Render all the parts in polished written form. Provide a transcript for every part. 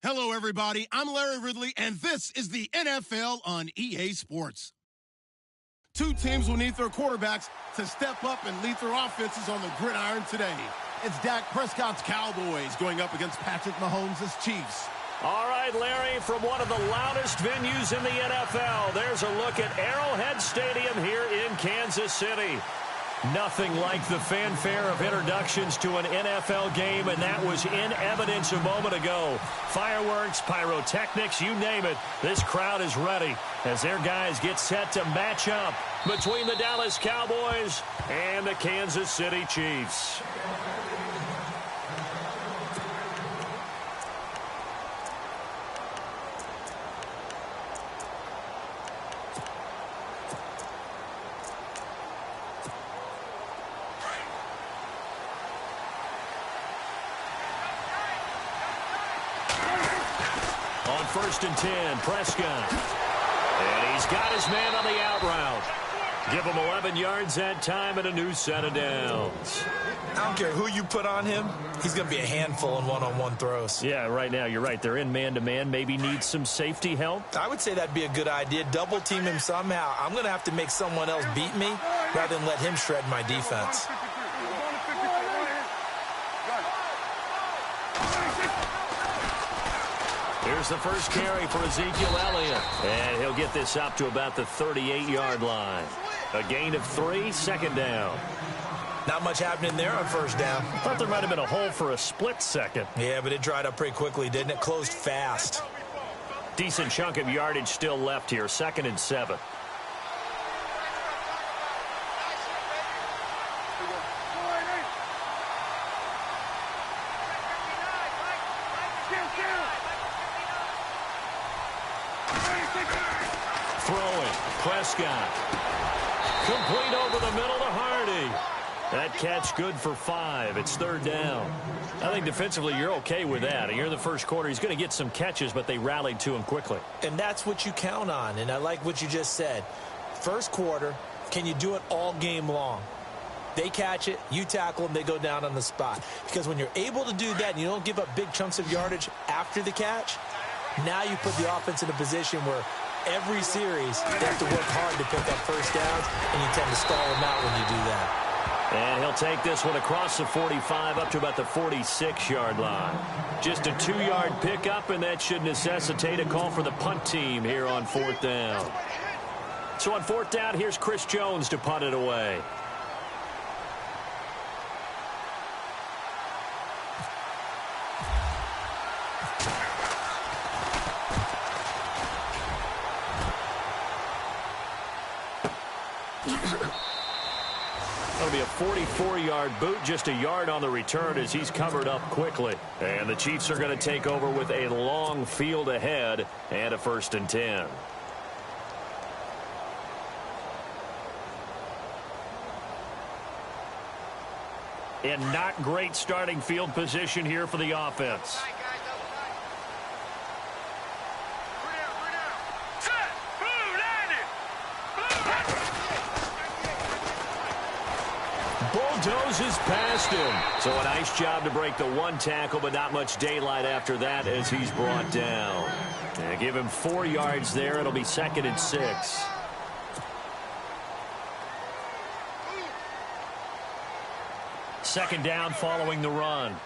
Hello, everybody. I'm Larry Ridley, and this is the NFL on EA Sports. Two teams will need their quarterbacks to step up and lead their offenses on the gridiron today. It's Dak Prescott's Cowboys going up against Patrick Mahomes' Chiefs. All right, Larry, from one of the loudest venues in the NFL, there's a look at Arrowhead Stadium here in Kansas City. Nothing like the fanfare of introductions to an NFL game, and that was in evidence a moment ago. Fireworks, pyrotechnics, you name it. This crowd is ready as their guys get set to match up between the Dallas Cowboys and the Kansas City Chiefs. First and 10, Prescott. And he's got his man on the out route. Give him 11 yards that time and a new set of downs. I don't care who you put on him. He's going to be a handful in one-on-one throws. Yeah, right now, you're right. They're in man-to-man. Maybe need some safety help. I would say that'd be a good idea. Double team him somehow. I'm going to have to make someone else beat me rather than let him shred my defense. Here's the first carry for Ezekiel Elliott. And he'll get this up to about the 38-yard line. A gain of 3, second down. Not much happening there on first down. Thought there might have been a hole for a split second. Yeah, but it dried up pretty quickly, didn't it? Closed fast. Decent chunk of yardage still left here. 2nd and 7. Prescott. Complete over the middle to Hardy. That catch good for 5. It's 3rd down. I think defensively you're okay with that. You're in the first quarter. He's going to get some catches, but they rallied to him quickly. And that's what you count on, and I like what you just said. First quarter, can you do it all game long? They catch it, you tackle them, they go down on the spot. Because when you're able to do that and you don't give up big chunks of yardage after the catch, now you put the offense in a position where every series, they have to work hard to pick up first downs, and you tend to stall them out when you do that. And he'll take this one across the 45 up to about the 46-yard line. Just a 2-yard pickup, and that should necessitate a call for the punt team here on 4th down. So on 4th down, here's Chris Jones to punt it away. That'll be a 44-yard boot, just a yard on the return as he's covered up quickly. And the Chiefs are going to take over with a long field ahead and a 1st and 10. And not great starting field position here for the offense. Bulldozes past him. So a nice job to break the 1 tackle, but not much daylight after that as he's brought down. And give him 4 yards there. It'll be 2nd and 6. Second down following the run.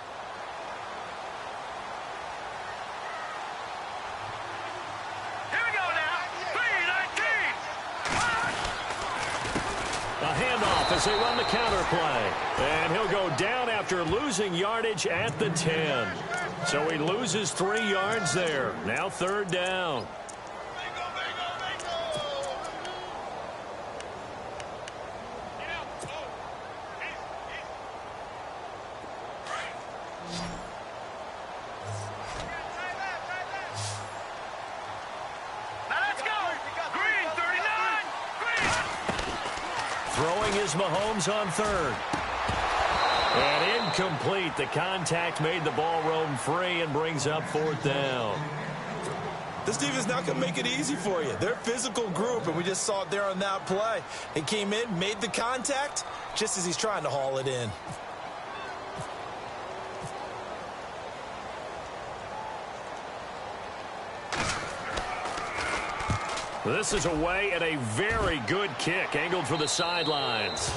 As they run the counter play. And he'll go down after losing yardage at the 10. So he loses 3 yards there. Now 3rd down. Mahomes on 3rd. And incomplete. The contact made the ball roam free and brings up 4th down. This defense is not going to make it easy for you. They're a physical group, and we just saw it there on that play. It came in, made the contact, just as he's trying to haul it in. This is away and a very good kick, angled for the sidelines.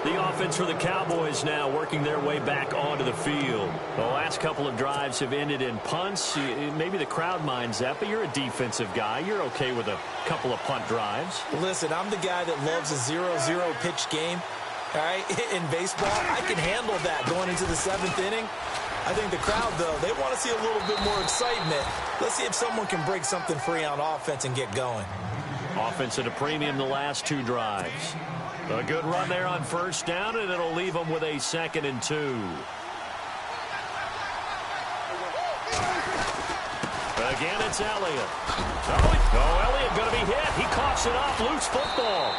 The offense for the Cowboys now working their way back onto the field. The last couple of drives have ended in punts. Maybe the crowd minds that, but you're a defensive guy. You're okay with a couple of punt drives. Listen, I'm the guy that loves a 0-0 pitch game. All right, in baseball, I can handle that going into the 7th inning. I think the crowd, though, they want to see a little bit more excitement. Let's see if someone can break something free on offense and get going. Offense at a premium the last 2 drives. A good run there on first down, and it'll leave them with a 2nd and 2. Again, it's Elliott. Oh, Elliott going to be hit. He coughs it up. Loose football.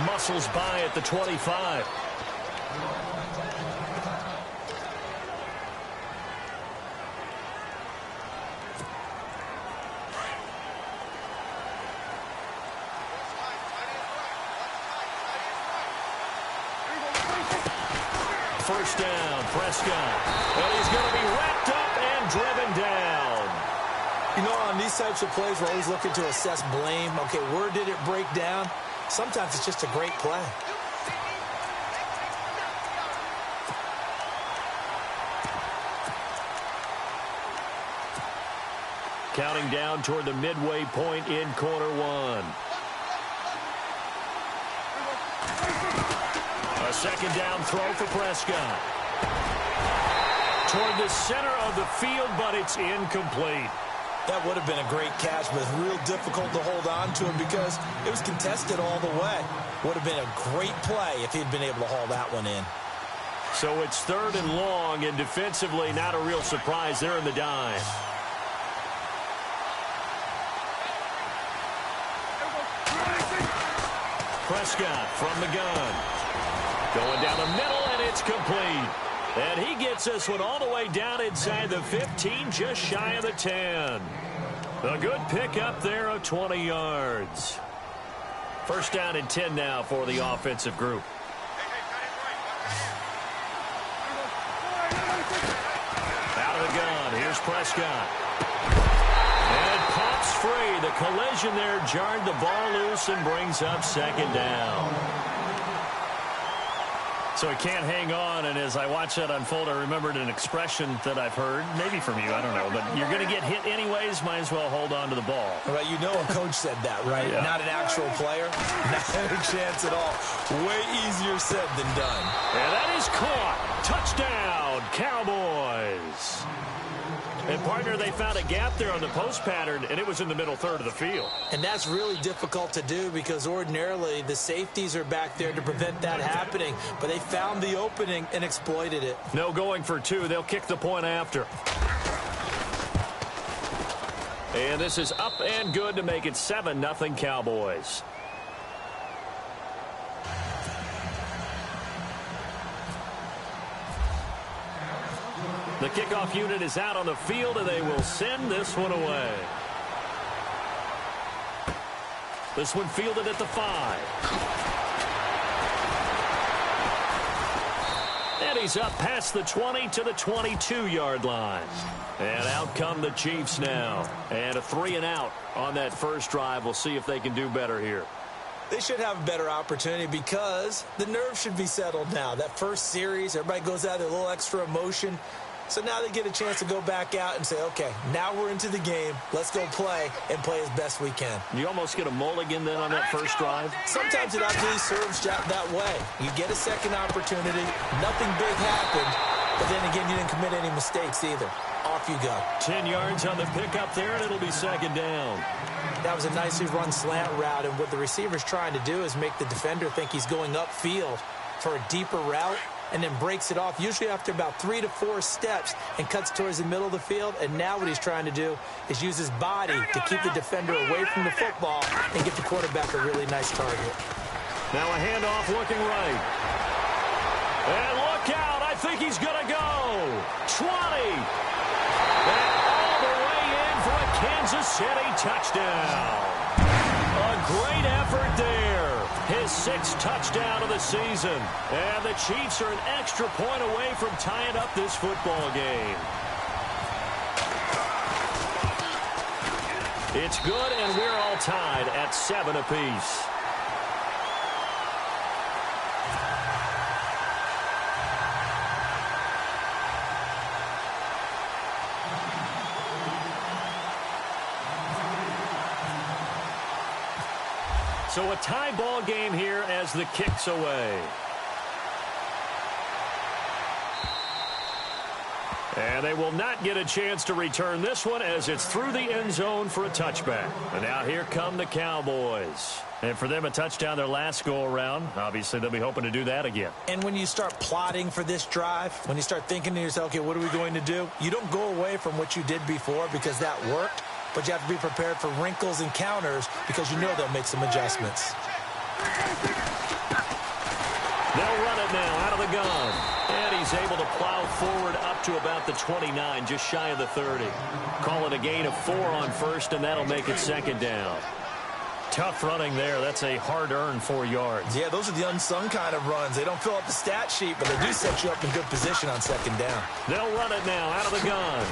Muscles by at the 25. First down, Prescott. And he's going to be wrapped up and driven down. You know, on these types of plays, we're always looking to assess blame. Okay, where did it break down? Sometimes it's just a great play. Counting down toward the midway point in quarter 1. A 2nd down throw for Prescott. Toward the center of the field, but it's incomplete. That would have been a great catch, but it's real difficult to hold on to him because it was contested all the way. Would have been a great play if he'd been able to haul that one in. So it's 3rd and long, and defensively not a real surprise there in the dime. Prescott from the gun. Going down the middle, and it's complete. And he gets this one all the way down inside the 15, just shy of the 10. A good pickup there of 20 yards. First down and 10 now for the offensive group. Out of the gun, here's Prescott. And pops free. The collision there jarred the ball loose and brings up 2nd down. So he can't hang on, and as I watch that unfold, I remembered an expression that I've heard, maybe from you, I don't know, but you're going to get hit anyways, might as well hold on to the ball. Right, you know a coach said that, right? Yeah. Not an actual player. Not a chance at all. Way easier said than done. And that is caught. Touchdown, Cowboys. And, partner, they found a gap there on the post pattern, and it was in the middle 3rd of the field. And that's really difficult to do because ordinarily the safeties are back there to prevent that happening. But they found the opening and exploited it. No going for 2. They'll kick the point after. And this is up and good to make it 7-0 Cowboys. The kickoff unit is out on the field, and they will send this one away. This one fielded at the 5. And he's up past the 20 to the 22-yard line. And out come the Chiefs now. And a 3-and-out on that first drive. We'll see if they can do better here. They should have a better opportunity because the nerves should be settled now. That first series, everybody goes out with a little extra emotion. So now they get a chance to go back out and say, okay, now we're into the game. Let's go play and play as best we can. You almost get a mulligan then on that first drive? Sometimes it actually serves that way. You get a second opportunity. Nothing big happened. But then again, you didn't commit any mistakes either. Off you go. 10 yards on the pickup there, and it'll be 2nd down. That was a nicely run slant route, and what the receiver's trying to do is make the defender think he's going upfield for a deeper route, and then breaks it off, usually after about 3 to 4 steps, and cuts towards the middle of the field. And now what he's trying to do is use his body to keep the defender away from the football and get the quarterback a really nice target. Now a handoff looking right. And look out, I think he's going to go. 20. And all the way in for a Kansas City touchdown. A great effort there. His 6th touchdown of the season. And the Chiefs are an extra point away from tying up this football game. It's good, and we're all tied at 7 apiece. So a tie ball game here as the kick's away. And they will not get a chance to return this one as it's through the end zone for a touchback. And now here come the Cowboys. And for them, a touchdown their last go-around. Obviously, they'll be hoping to do that again. And when you start plotting for this drive, when you start thinking to yourself, okay, what are we going to do? You don't go away from what you did before because that worked. But you have to be prepared for wrinkles and counters because you know they'll make some adjustments. They'll run it now out of the gun. And he's able to plow forward up to about the 29, just shy of the 30. Call it a gain of 4 on first, and that'll make it second down. Tough running there. That's a hard-earned 4 yards. Yeah, those are the unsung kind of runs. They don't fill up the stat sheet, but they do set you up in good position on second down. They'll run it now out of the gun.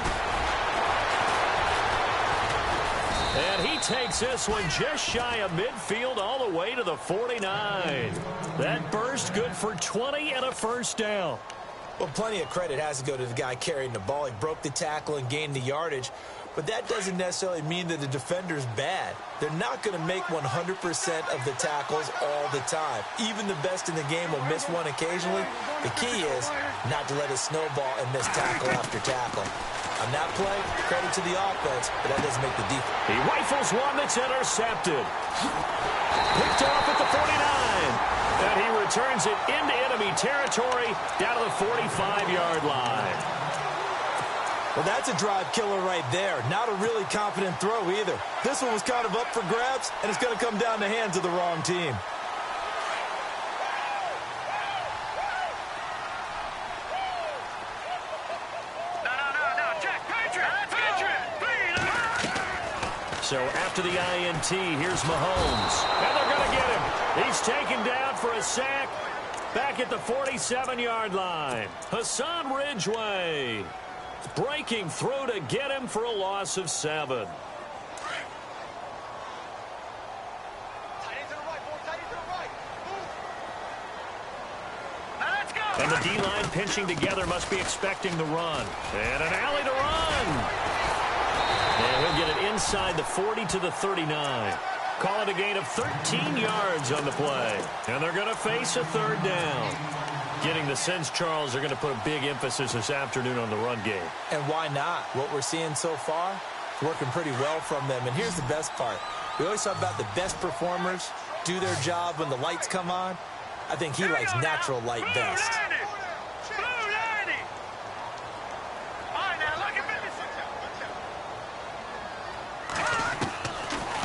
And he takes this one just shy of midfield all the way to the 49. That burst good for 20 and a first down. Well, plenty of credit has to go to the guy carrying the ball. He broke the tackle and gained the yardage. But that doesn't necessarily mean that the defender's bad. They're not going to make 100% of the tackles all the time. Even the best in the game will miss one occasionally. The key is not to let it snowball and miss tackle after tackle. On that play, credit to the offense, but that doesn't make the defense. He rifles one that's intercepted. Picked off at the 49. And he returns it into enemy territory down to the 45-yard line. Well, that's a drive killer right there. Not a really confident throw either. This one was kind of up for grabs, and it's going to come down the hands of the wrong team. So after the INT, here's Mahomes. And they're going to get him. He's taken down for a sack back at the 47-yard line. Hassan Ridgeway breaking through to get him for a loss of 7. And the D-line pinching together must be expecting the run. And an alley to run. And he'll get it inside the 40 to the 39. Call it a gain of 13 yards on the play. And they're going to face a third down. Getting the sense, Charles, they're going to put a big emphasis this afternoon on the run game. And why not? What we're seeing so far is working pretty well from them. And here's the best part. We always talk about the best performers do their job when the lights come on. I think he likes natural light best.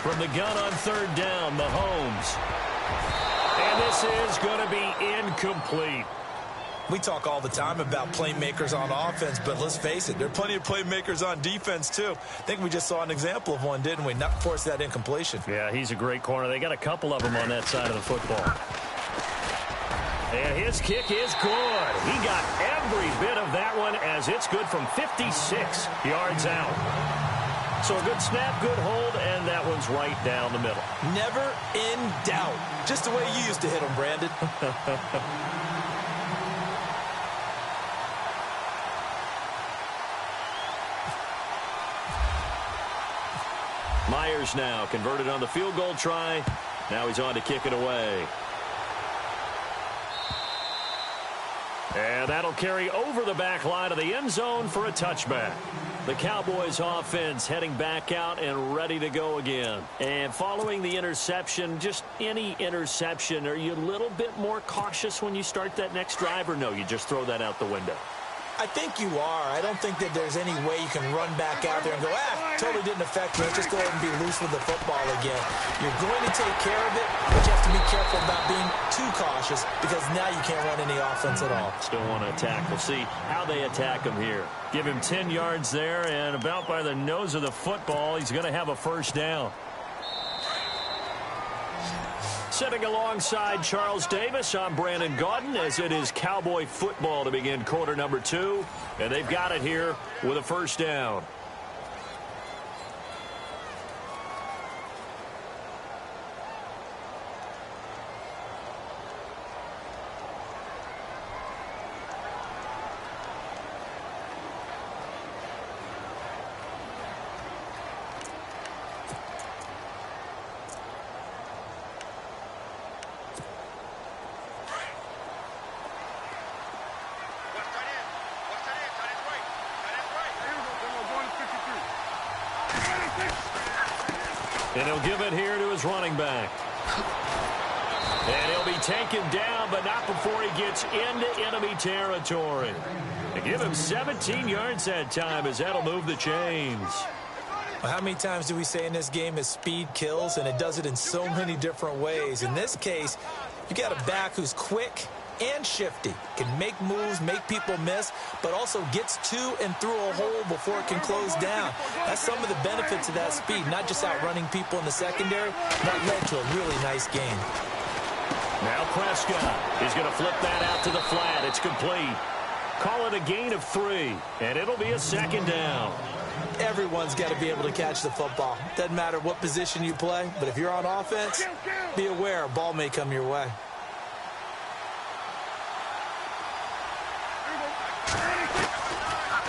From the gun on third down, Mahomes. And this is going to be incomplete. We talk all the time about playmakers on offense, but let's face it, there are plenty of playmakers on defense, too. I think we just saw an example of one, didn't we? Not force that incompletion. Yeah, he's a great corner. They got a couple of them on that side of the football. And his kick is good. He got every bit of that one as it's good from 56 yards out. So a good snap, good hold, and that one's right down the middle. Never in doubt. Just the way you used to hit them, Brandon. Myers now converted on the field goal try. Now he's on to kick it away. And that'll carry over the back line of the end zone for a touchback. The Cowboys offense heading back out and ready to go again. And following the interception, just any interception, are you a little bit more cautious when you start that next drive, or no, you just throw that out the window? I think you are. I don't think that there's any way you can run back out there and go, totally didn't affect me. Let's just go ahead and be loose with the football again. You're going to take care of it, but you have to be careful about being too cautious because now you can't run any offense at all. Still want to attack. We'll see how they attack him here. Give him 10 yards there, and about by the nose of the football, he's going to have a first down. Sitting alongside Charles Davis, I'm Brandon Gaudin as it is Cowboy football to begin quarter number 2. And they've got it here with a first down. And he'll give it here to his running back. And he'll be taken down, but not before he gets into enemy territory. They give him 17 yards that time as that'll move the chains. Well, how many times do we say in this game that speed kills, and it does it in so many different ways? In this case, you got a back who's quick and shifty, can make moves, make people miss, but also gets to and through a hole before it can close down. That's some of the benefits of that speed, not just outrunning people in the secondary. That led to a really nice game. Now Prescott is going to flip that out to the flat. It's complete. Call it a gain of 3, and it'll be a second down. Everyone's got to be able to catch the football. Doesn't matter what position you play, but if you're on offense, be aware a ball may come your way.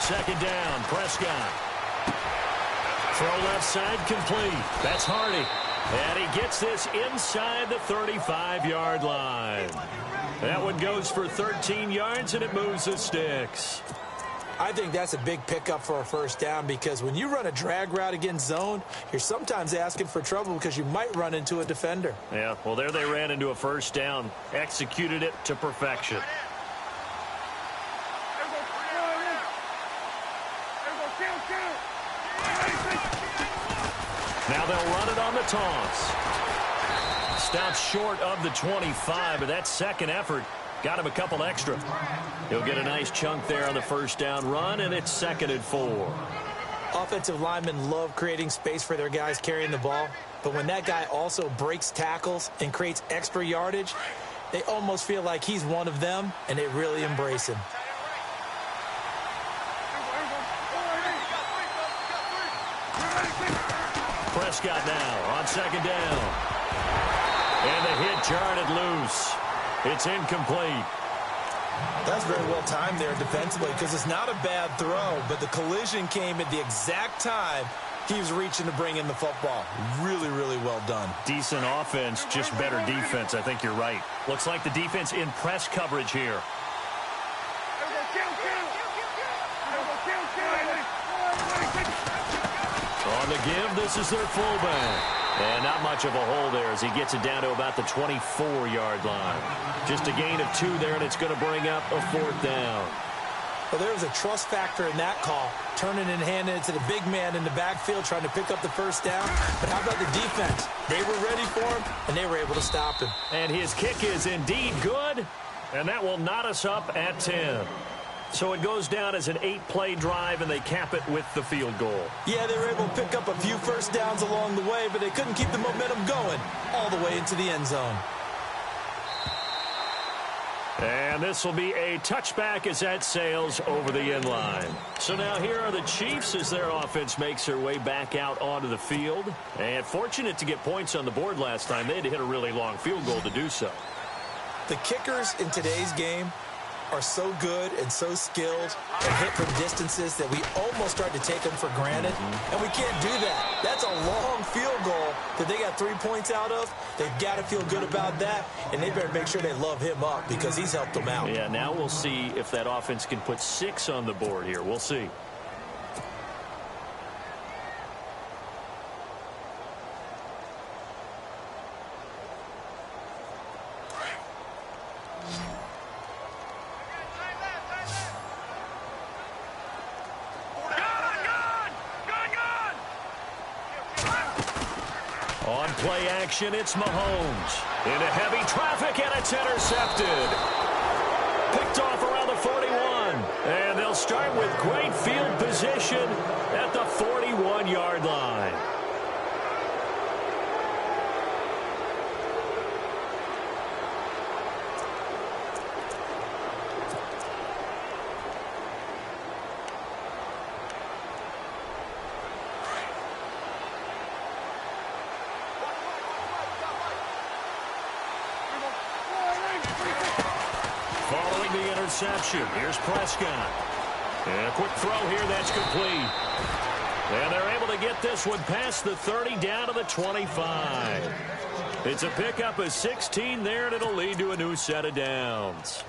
Second down, Prescott. Throw left side complete. That's Hardy. And he gets this inside the 35-yard line. That one goes for 13 yards, and it moves the sticks. I think that's a big pickup for a first down because when you run a drag route against zone, you're sometimes asking for trouble because you might run into a defender. Yeah, well, there they ran into a first down, executed it to perfection. Now they'll run it on the toss. Stops short of the 25, but that second effort got him a couple extra. He'll get a nice chunk there on the first down run, and it's 2nd and 4. Offensive linemen love creating space for their guys carrying the ball, but when that guy also breaks tackles and creates extra yardage, they almost feel like he's one of them, and they really embrace him. Prescott now on second down. And the hit jarred it loose. It's incomplete. That's very well timed there defensively because it's not a bad throw, but the collision came at the exact time he was reaching to bring in the football. Really, really well done. Decent offense, just better defense. I think you're right. Looks like the defense in press coverage here. On the give, this is their fullback. And not much of a hole there as he gets it down to about the 24-yard line. Just a gain of 2 there, and it's going to bring up a 4th down. Well, there was a trust factor in that call, turning and handing it to the big man in the backfield, trying to pick up the first down. But how about the defense? They were ready for him, and they were able to stop him. And his kick is indeed good, and that will knot us up at 10. So it goes down as an 8-play drive, and they cap it with the field goal. Yeah, they were able to pick up a few first downs along the way, but they couldn't keep the momentum going all the way into the end zone. And this will be a touchback as that sails over the end line. So now here are the Chiefs as their offense makes their way back out onto the field. And fortunate to get points on the board last time. They had to hit a really long field goal to do so. The kickers in today's game are so good and so skilled and hit from distances that we almost start to take them for granted. And we can't do that. That's a long field goal that they got 3 points out of. They've got to feel good about that, and they better make sure they love him up because he's helped them out. Yeah, now we'll see if that offense can put 6 on the board here. We'll see. On play action, it's Mahomes. Into heavy traffic, and it's intercepted. Picked off around the 41. And they'll start with great field position at the 41-yard line. Following the interception, here's Prescott. And a quick throw here, that's complete. And they're able to get this one past the 30 down to the 25. It's a pickup of 16 there, and it'll lead to a new set of downs.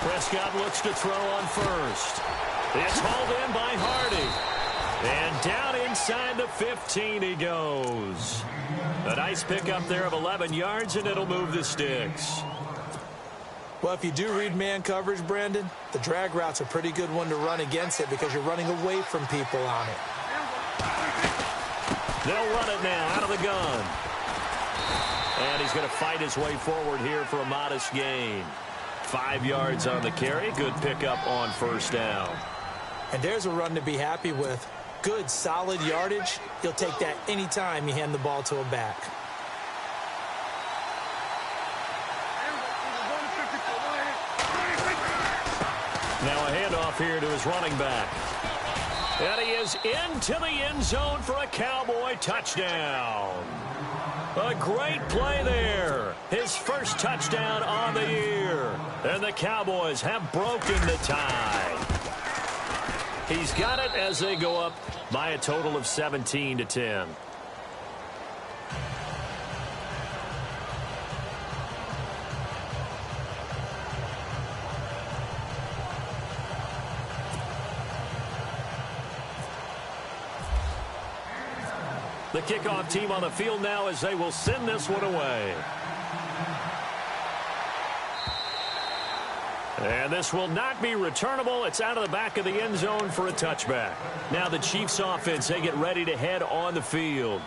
Prescott looks to throw on first. It's hauled in by Hardy. And down inside the 15 he goes. A nice pickup there of 11 yards, and it'll move the sticks. Well, if you do read man coverage, Brandon, the drag route's a pretty good one to run against it because you're running away from people on it. They'll run it now out of the gun. And he's going to fight his way forward here for a modest gain. 5 yards on the carry. Good pickup on first down. And there's a run to be happy with. Good, solid yardage. He'll take that anytime you hand the ball to a back. Now a handoff here to his running back. And he is into the end zone for a Cowboy touchdown. A great play there. His first touchdown on the year. And the Cowboys have broken the tie. He's got it as they go up by a total of 17-10. The kickoff team on the field now as they will send this one away. And this will not be returnable. It's out of the back of the end zone for a touchback. Now the Chiefs offense, they get ready to head on the field.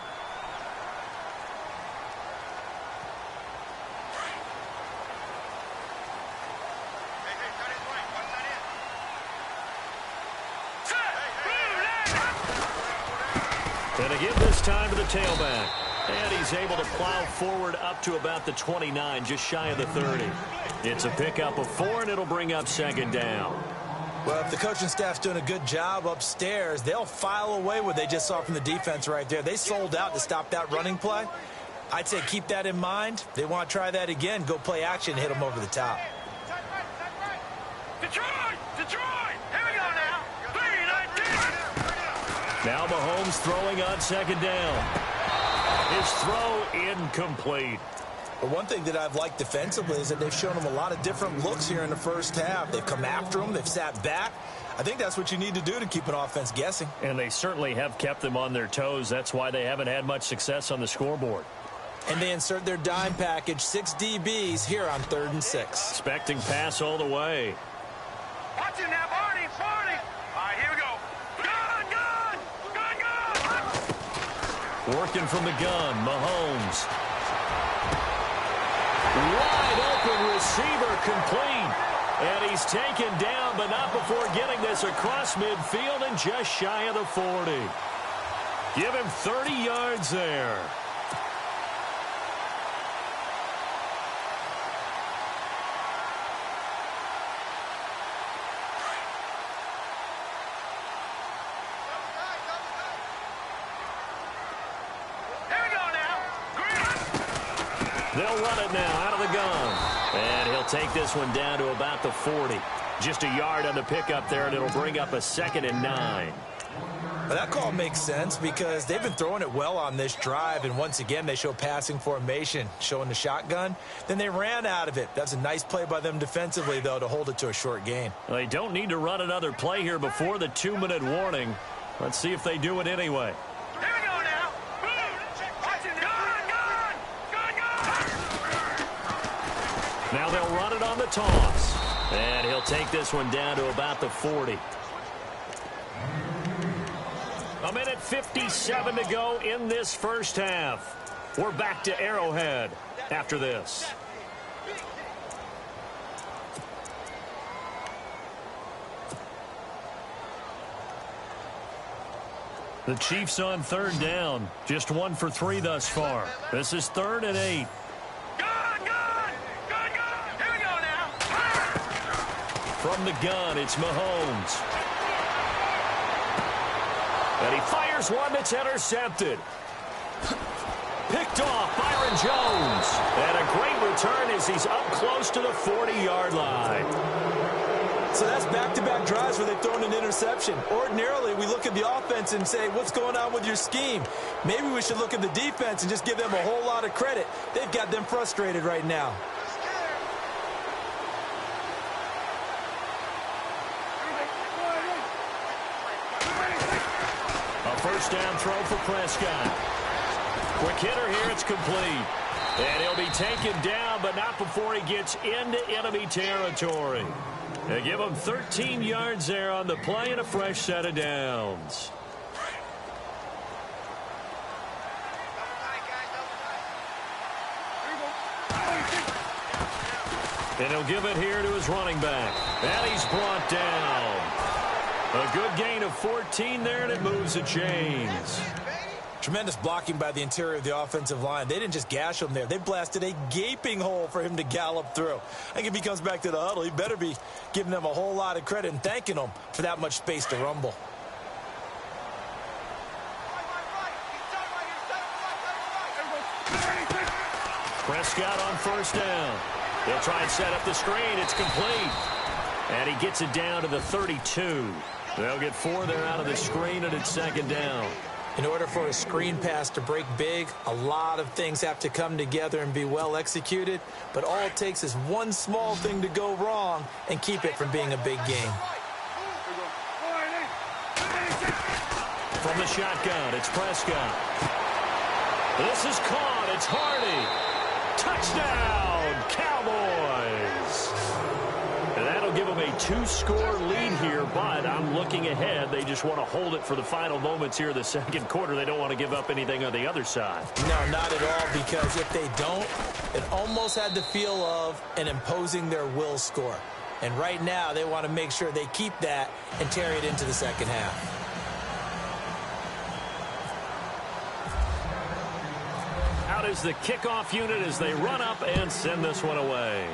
And again this time to the tailback. And he's able to plow forward up to about the 29, just shy of the 30. It's a pickup of 4, and it'll bring up second down. Well, if the coaching staff's doing a good job upstairs, they'll file away what they just saw from the defense right there. They sold out to stop that running play. I'd say keep that in mind. They want to try that again. Go play action, hit them over the top. Detroit! Detroit! Here we go now. 3-19. Now Mahomes throwing on second down. His throw incomplete. But one thing that I've liked defensively is that they've shown him a lot of different looks here in the first half. They've come after him. They've sat back. I think that's what you need to do to keep an offense guessing. And they certainly have kept them on their toes. That's why they haven't had much success on the scoreboard. And they insert their dime package, 6 DBs here on 3rd and 6. Expecting pass all the way. Watch him now, Barney! Barney! All right, here we go. Gun! Gun! Gun! Gun! Working from the gun, Mahomes. Wide open receiver complete. And he's taken down, but not before getting this across midfield and just shy of the 40. Give him 30 yards there. They'll run it now out of the gun. And he'll take this one down to about the 40. Just a yard on the pickup there, and it'll bring up a 2nd and 9. Well, that call makes sense because they've been throwing it well on this drive, and once again they show passing formation, showing the shotgun. Then they ran out of it. That's a nice play by them defensively, though, to hold it to a short gain. Well, they don't need to run another play here before the 2-minute warning. Let's see if they do it anyway. Here we go now. Watch him. Gun! Gun! Gun! Gun! Now they'll run it on the toss. And he'll take this one down to about the 40. 1:57 to go in this first half. We're back to Arrowhead after this. The Chiefs on 3rd down. Just 1 for 3 thus far. This is 3rd and 8. Gun! Gun! Gun! Gun! Here we go now. From the gun, it's Mahomes. And he fires one that's intercepted. Picked off Byron Jones. And a great return as he's up close to the 40-yard line. So that's back-to-back drives where they've thrown an interception. Ordinarily, we look at the offense and say, what's going on with your scheme? Maybe we should look at the defense and just give them a whole lot of credit. They've got them frustrated right now. first down throw for Prescott. Quick hitter here, it's complete. And he'll be taken down, but not before he gets into enemy territory. They give him 13 yards there on the play and a fresh set of downs. And he'll give it here to his running back. And he's brought down. A good gain of 14 there, and it moves the chains. Tremendous blocking by the interior of the offensive line. They didn't just gash him there. They blasted a gaping hole for him to gallop through. I think if he comes back to the huddle, he better be giving them a whole lot of credit and thanking them for that much space to rumble. Prescott on first down. He'll try and set up the screen. It's complete. And he gets it down to the 32. They'll get 4 there out of the screen, and it's second down. In order for a screen pass to break big, a lot of things have to come together and be well executed. But all it takes is one small thing to go wrong and keep it from being a big game. From the shotgun, it's Prescott. This is caught. It's Hardy. Touchdown, Cowboys. And that'll give them a 2-score lead here, but I'm looking ahead. They just want to hold it for the final moments here in the second quarter. They don't want to give up anything on the other side. No, not at all, because if they don't, it almost had the feel of an imposing their will score. And right now, they want to make sure they keep that and carry it into the second half. Out is the kickoff unit as they run up and send this one away.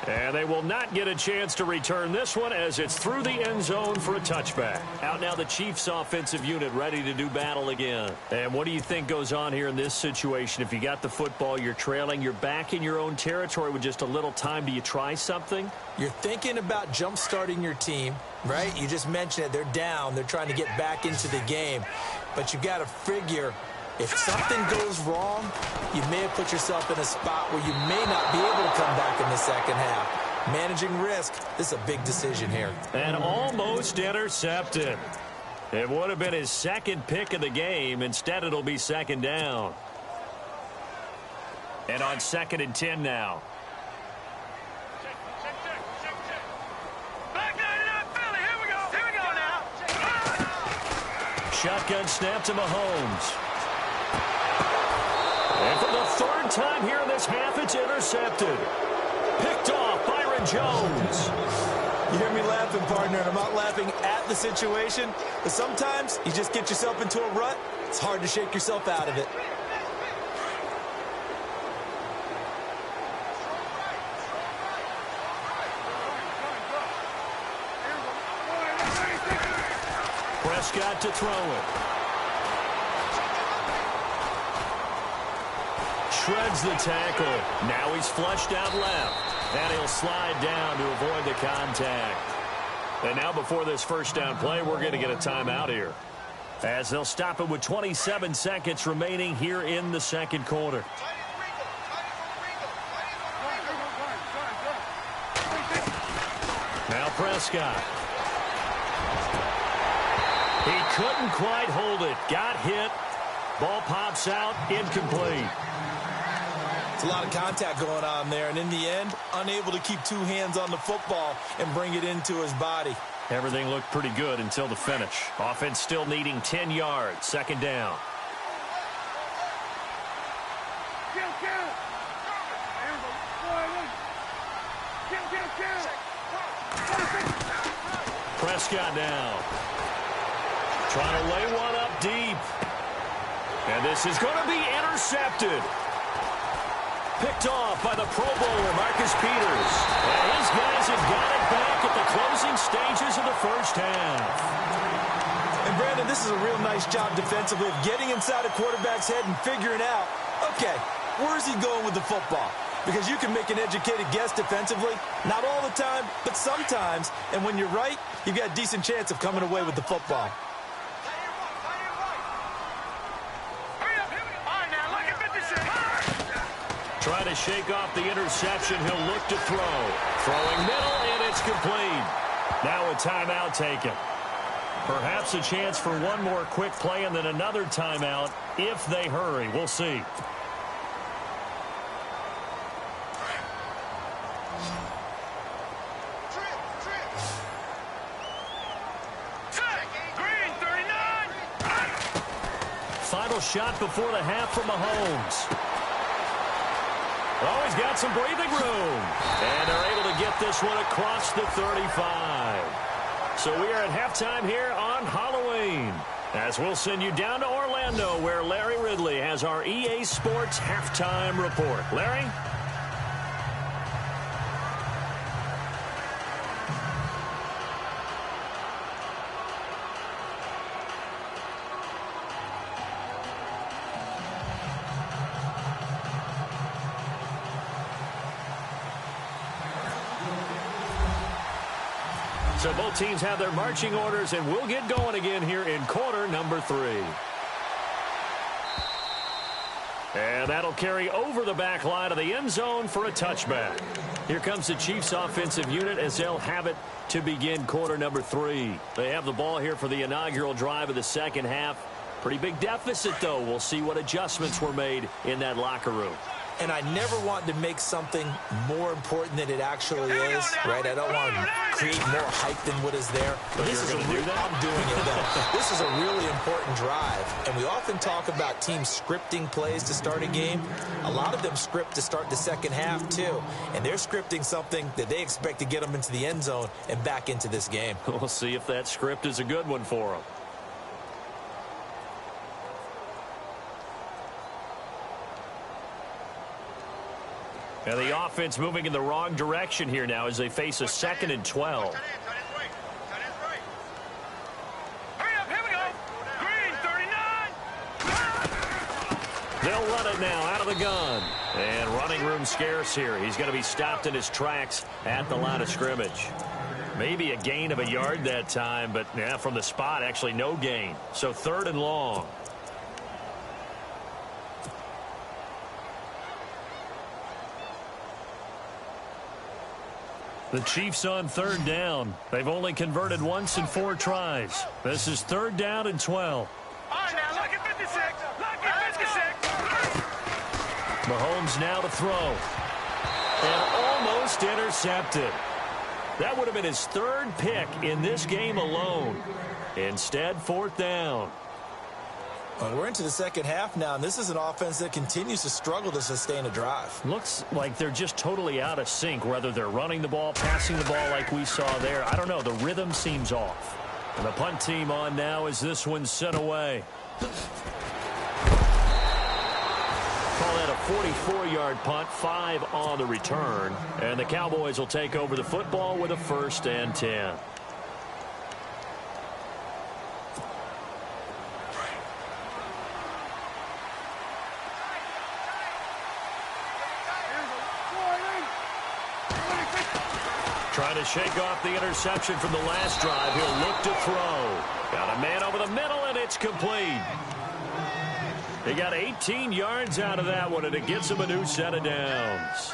And they will not get a chance to return this one as it's through the end zone for a touchback. Out now the Chiefs offensive unit ready to do battle again. And what do you think goes on here in this situation? If you got the football, you're trailing, you're back in your own territory with just a little time. Do you try something? You're thinking about jump-starting your team, right? You just mentioned it. They're down. They're trying to get back into the game. But you got to figure, if something goes wrong, you may have put yourself in a spot where you may not be able to come back in the second half. Managing risk, this is a big decision here. And almost intercepted. It would have been his second pick of the game. Instead, it'll be second down. And on 2nd and 10 now. Shotgun snap to Mahomes. And for the 3rd time here in this half, it's intercepted. Picked off Byron Jones. You hear me laughing, partner, and I'm not laughing at the situation, but sometimes you just get yourself into a rut. It's hard to shake yourself out of it. Prescott to throw it. Shreds the tackle. Now he's flushed out left. And he'll slide down to avoid the contact. And now before this first down play, we're going to get a timeout here, as they'll stop it with 27 seconds remaining here in the second quarter. Now Prescott. He couldn't quite hold it. Got hit. Ball pops out. Incomplete. It's a lot of contact going on there, and in the end, unable to keep 2 hands on the football and bring it into his body. Everything looked pretty good until the finish. Offense still needing 10 yards. Second down. Prescott now. Trying to lay one up deep. And this is going to be intercepted. Picked off by the Pro Bowler, Marcus Peters. And his guys have got it back at the closing stages of the first half. And, Brandon, this is a real nice job defensively of getting inside a quarterback's head and figuring out, okay, where's he going with the football? Because you can make an educated guess defensively. Not all the time, but sometimes. And when you're right, you've got a decent chance of coming away with the football. Trying to shake off the interception. He'll look to throw. Throwing middle, and it's complete. Now a timeout taken. Perhaps a chance for one more quick play and then another timeout if they hurry. We'll see. Final shot before the half from Mahomes. Oh, he's got some breathing room. And they're able to get this one across the 35. So we are at halftime here on Halloween, as we'll send you down to Orlando, where Larry Ridley has our EA Sports halftime report. Larry? So both teams have their marching orders, and we'll get going again here in quarter number 3. And that'll carry over the back line of the end zone for a touchback. Here comes the Chiefs offensive unit as they'll have it to begin quarter number 3. They have the ball here for the inaugural drive of the second half. Pretty big deficit, though. We'll see what adjustments were made in that locker room. And I never want to make something more important than it actually is, right? I don't want to create more hype than what is there. But this is I'm doing it, though. This is a really important drive. And we often talk about teams scripting plays to start a game. A lot of them script to start the second half, too. And they're scripting something that they expect to get them into the end zone and back into this game. We'll see if that script is a good one for them. And the offense moving in the wrong direction here now as they face a 2nd and 12. Hurry up, here we go. Green, 39. They'll run it now out of the gun. And running room scarce here. He's going to be stopped in his tracks at the line of scrimmage. Maybe a gain of a yard that time, but yeah, from the spot, actually no gain. So 3rd and long. The Chiefs on 3rd down. They've only converted once in 4 tries. This is 3rd down and 12. All right, now, look at 56. Look at 56. Mahomes now to throw. And almost intercepted. That would have been his 3rd pick in this game alone. Instead, 4th down. Well, we're into the second half now, and this is an offense that continues to struggle to sustain a drive. Looks like they're just totally out of sync, whether they're running the ball, passing the ball like we saw there. I don't know. The rhythm seems off. And the punt team on now as this one's sent away. Call that a 44-yard punt, 5 on the return. And the Cowboys will take over the football with a 1st and 10. Trying to shake off the interception from the last drive. He'll look to throw. Got a man over the middle, and it's complete. He got 18 yards out of that one, and it gets him a new set of downs.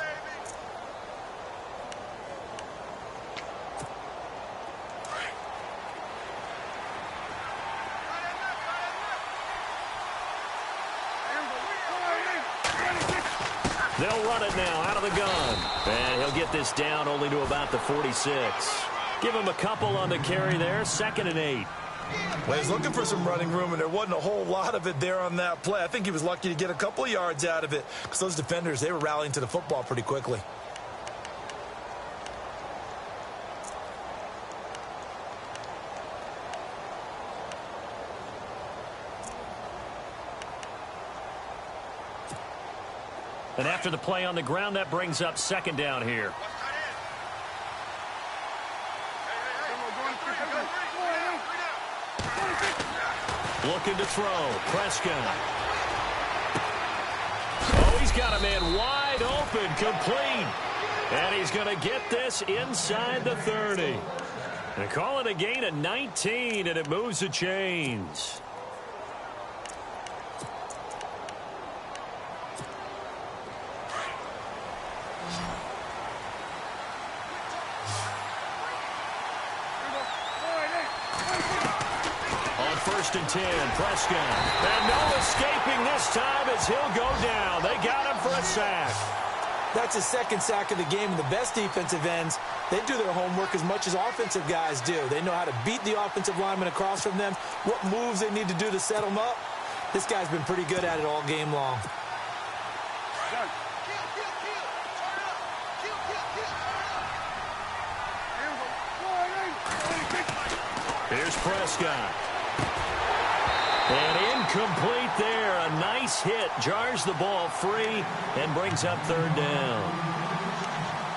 They'll run it now out of the gun. And he'll get this down only to about the 46. Give him a couple on the carry there. 2nd and 8. Well, he's looking for some running room, and there wasn't a whole lot of it there on that play. I think he was lucky to get a couple of yards out of it because those defenders, they were rallying to the football pretty quickly. And after the play on the ground, that brings up 2nd down here. Looking to throw. Prescott. Oh, he's got a man wide open, complete. And he's going to get this inside the 30. And call it a gain of 19, and it moves the chains. 1st and 10. Prescott. And no escaping this time as he'll go down. They got him for a sack. That's his second sack of the game. And the best defensive ends, they do their homework as much as offensive guys do. They know how to beat the offensive lineman across from them, what moves they need to do to set them up. This guy's been pretty good at it all game long. Here's Prescott. And incomplete there. A nice hit. Jars the ball free and brings up 3rd down.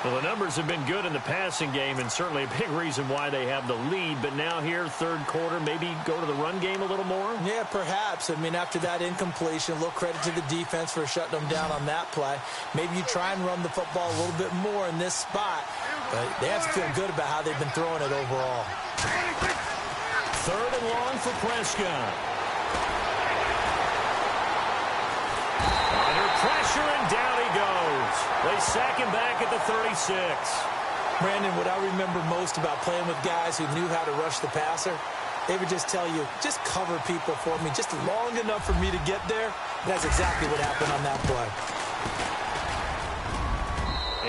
Well, the numbers have been good in the passing game and certainly a big reason why they have the lead. But now here, 3rd quarter, maybe go to the run game a little more? Yeah, perhaps. I mean, after that incompletion, a little credit to the defense for shutting them down on that play. Maybe you try and run the football a little bit more in this spot. But they have to feel good about how they've been throwing it overall. 3rd and long for Prescott. Under pressure, and down he goes. They sack him back at the 36. Brandon, what I remember most about playing with guys who knew how to rush the passer, they would just tell you, just cover people for me, just long enough for me to get there. And that's exactly what happened on that play.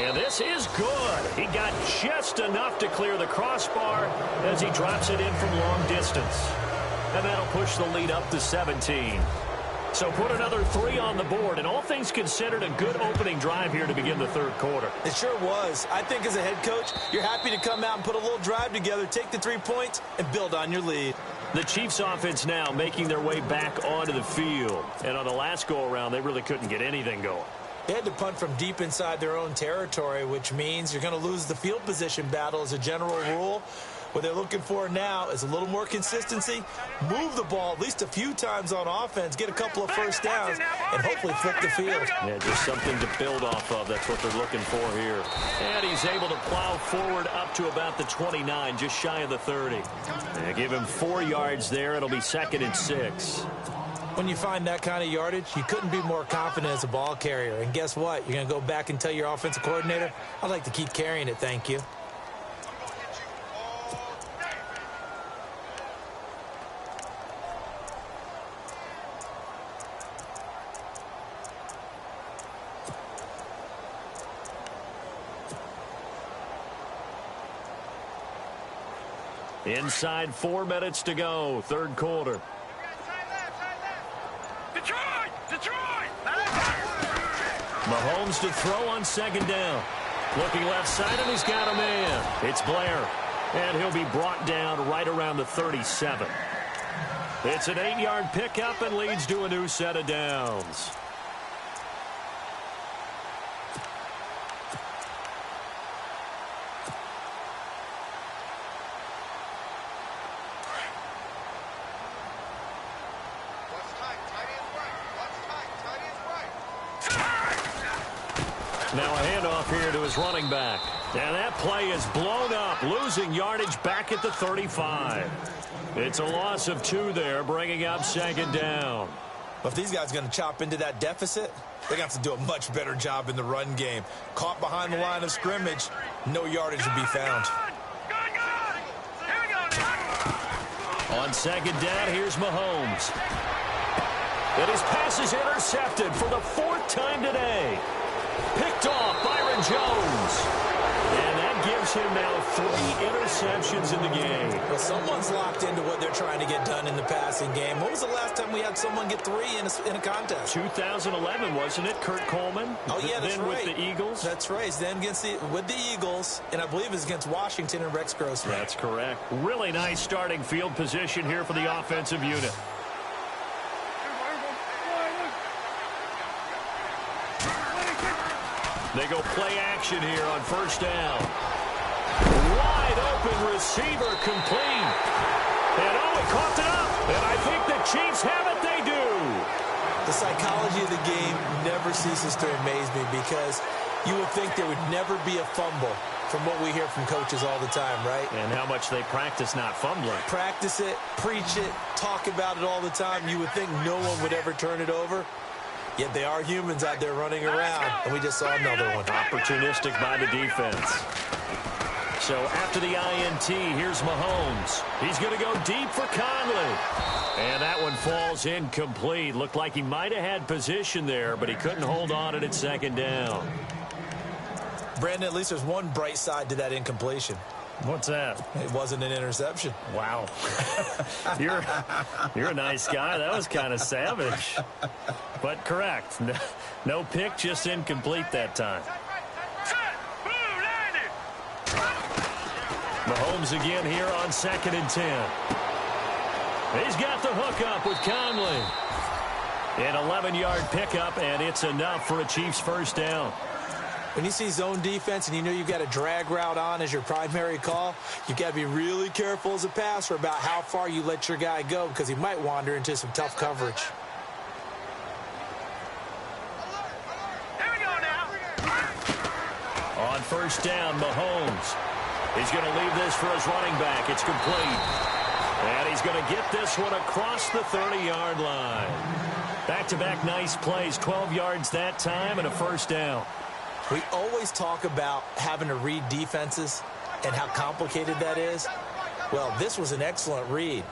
And this is good. He got just enough to clear the crossbar as he drops it in from long distance. And that'll push the lead up to 17. So put another 3 on the board, and all things considered, a good opening drive here to begin the 3rd quarter. It sure was. I think as a head coach, you're happy to come out and put a little drive together, take the 3 points, and build on your lead. The Chiefs offense now making their way back onto the field. And on the last go-around, they really couldn't get anything going. They had to punt from deep inside their own territory, which means you're going to lose the field position battle as a general rule. What they're looking for now is a little more consistency, move the ball at least a few times on offense, get a couple of first downs, and hopefully flip the field. Yeah, just something to build off of. That's what they're looking for here. And he's able to plow forward up to about the 29, just shy of the 30. And give him 4 yards there. It'll be 2nd and 6. When you find that kind of yardage, you couldn't be more confident as a ball carrier. And guess what? You're going to go back and tell your offensive coordinator, I'd like to keep carrying it, thank you. Inside 4 minutes to go, 3rd quarter. Detroit! Mahomes to throw on 2nd down. Looking left side, and he's got a man. It's Blair. And he'll be brought down right around the 37. It's an 8-yard pickup and leads to a new set of downs. Now a handoff here to his running back. And that play is blown up, losing yardage back at the 35. It's a loss of 2 there, bringing up 2nd down. If these guys are going to chop into that deficit, they're going to have to do a much better job in the run game. Caught behind the line of scrimmage, no yardage to be found. On 2nd down, here's Mahomes. And his pass is intercepted for the 4th time today. Picked off Byron Jones. And that gives him now 3 interceptions in the game. Well, someone's locked into what they're trying to get done in the passing game. When was the last time we had someone get 3 in a contest? 2011, wasn't it? Kurt Coleman? Oh, yeah, that's then right. with the Eagles? That's right. Then with the Eagles, and I believe it was against Washington and Rex Grossman. That's correct. Really nice starting field position here for the offensive unit. They go play action here on 1st down. Wide open receiver complete. And he coughed it up. And I think the Chiefs have it. They do. The psychology of the game never ceases to amaze me because you would think there would never be a fumble from what we hear from coaches all the time, right? And how much they practice not fumbling. Practice it, preach it, talk about it all the time. You would think no one would ever turn it over. Yet they are humans out there running around, and we just saw another one. Opportunistic by the defense. So after the INT, here's Mahomes. He's going to go deep for Conley. And that one falls incomplete. Looked like he might have had position there, but he couldn't hold on at second down. Brandon, at least there's one bright side to that incompletion. What's that? It wasn't an interception. Wow. You're a nice guy. That was kind of savage. But correct. No pick, just incomplete that time. Mahomes again here on 2nd and 10. He's got the hook up with Conley. An 11-yard pickup, and it's enough for a Chiefs first down. When you see zone defense and you know you've got a drag route on as your primary call, you've got to be really careful as a passer about how far you let your guy go because he might wander into some tough coverage. Here we go now. On first down, Mahomes. He's going to leave this for his running back. It's complete. And he's going to get this one across the 30-yard line. Back-to-back nice plays, 12 yards that time and a first down. We always talk about having to read defenses and how complicated that is. Well, this was an excellent read.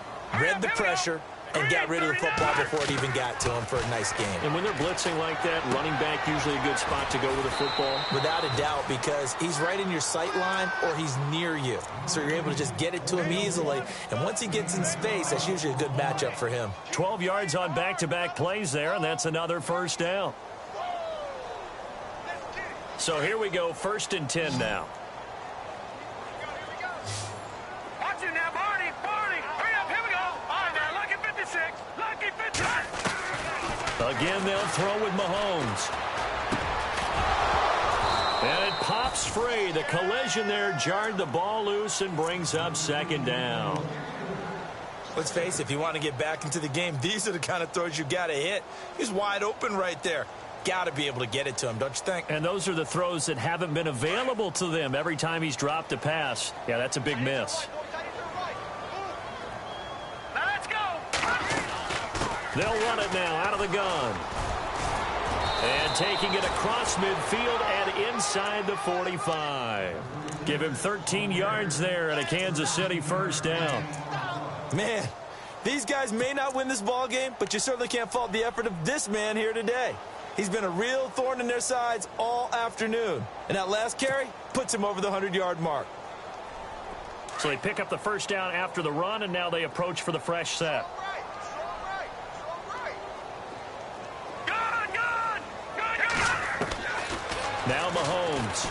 Read the pressure and got rid of the football before it even got to him for a nice game. And when they're blitzing like that, running back usually a good spot to go with the football? Without a doubt, because he's right in your sight line or he's near you. So you're able to just get it to him easily. And once he gets in space, that's usually a good matchup for him. 12 yards on back-to-back plays there, and that's another first down. So here we go, 1st and 10 now. Watch it now, Barney. Hurry up, here we go. All right, now, lucky 56. Lucky 56. Again, they'll throw with Mahomes. And it pops free. The collision there jarred the ball loose and brings up 2nd down. Let's face it, if you want to get back into the game, these are the kind of throws you got to hit. He's wide open right there. Got to be able to get it to him, don't you think? And those are the throws that haven't been available to them every time he's dropped a pass. Yeah, that's a big miss. Now let's go. They'll run it now out of the gun. And taking it across midfield and inside the 45. Give him 13 yards there and a Kansas City first down. Man, these guys may not win this ball game, but you certainly can't fault the effort of this man here today. He's been a real thorn in their sides all afternoon. And that last carry puts him over the 100-yard mark. So they pick up the first down after the run, and now they approach for the fresh set. Gun! Now Mahomes.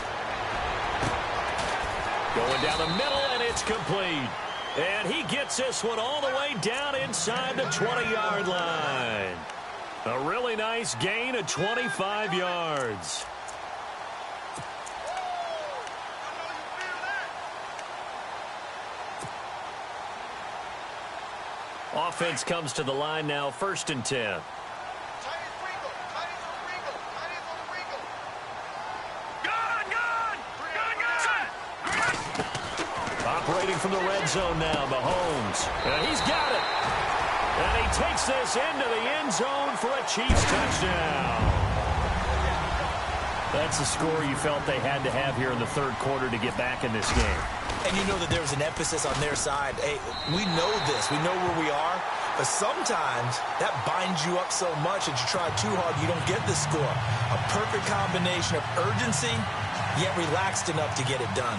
Going down the middle, and it's complete. And he gets this one all the way down inside the 20-yard line. A really nice gain of 25 yards. Offense comes to the line now, 1st and 10. Operating from the red zone now, Mahomes. And he's got it. And he takes this into the end zone for a Chiefs touchdown. That's the score you felt they had to have here in the 3rd quarter to get back in this game. And you know that there was an emphasis on their side. Hey, we know this. We know where we are. But sometimes that binds you up so much that you try too hard, you don't get the score. A perfect combination of urgency, yet relaxed enough to get it done.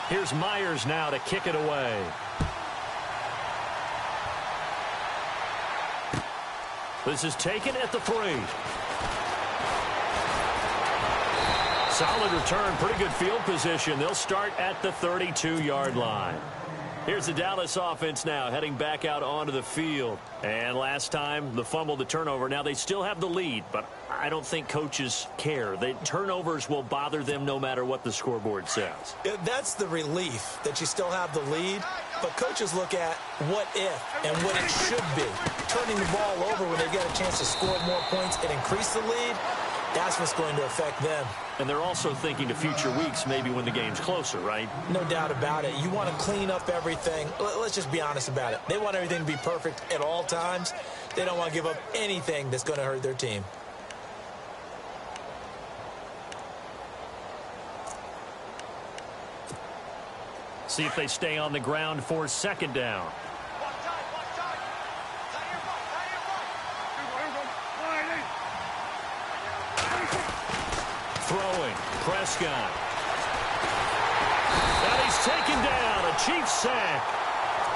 Here's Myers now to kick it away. This is taken at the 3. Solid return, pretty good field position. They'll start at the 32-yard line. Here's the Dallas offense now heading back out onto the field. And last time, the fumble, the turnover. Now they still have the lead, but I don't think coaches care. The turnovers will bother them no matter what the scoreboard says. That's the relief that you still have the lead. But coaches look at what if and what it should be. Turning the ball over when they get a chance to score more points and increase the lead, That's what's going to affect them. And they're also thinking to future weeks, maybe when the game's closer, right? No doubt about it. You want to clean up everything. Let's just be honest about it. They want everything to be perfect at all times. They don't want to give up anything that's going to hurt their team. See if they stay on the ground for second down. Throwing, Prescott. And he's taken down, a Chiefs sack.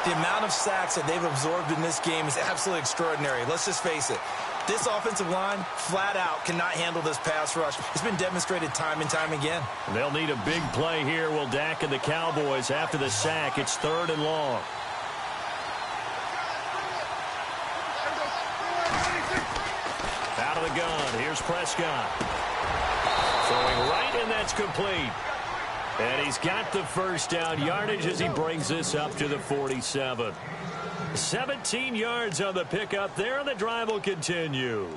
The amount of sacks that they've absorbed in this game is absolutely extraordinary. Let's just face it. This offensive line, flat out, cannot handle this pass rush. It's been demonstrated time and time again. They'll need a big play here, will Dak and the Cowboys after the sack. It's 3rd and long. Out of the gun, here's Prescott. Throwing right, and that's complete. And he's got the first down yardage as he brings this up to the 47. 17 yards on the pickup there, and the drive will continue.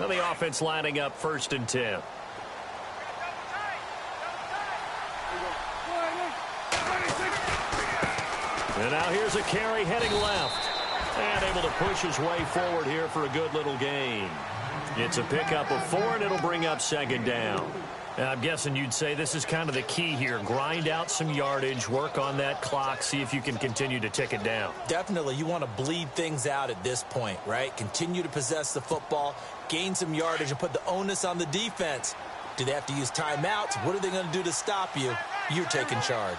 Now the offense lining up 1st and 10. And now here's a carry heading left. And able to push his way forward here for a good little gain. It's a pickup of 4, and it'll bring up 2nd down. And I'm guessing you'd say this is kind of the key here. Grind out some yardage, work on that clock, see if you can continue to tick it down. Definitely, you want to bleed things out at this point, right? Continue to possess the football, gain some yardage, and put the onus on the defense. Do they have to use timeouts? What are they going to do to stop you? You're taking charge.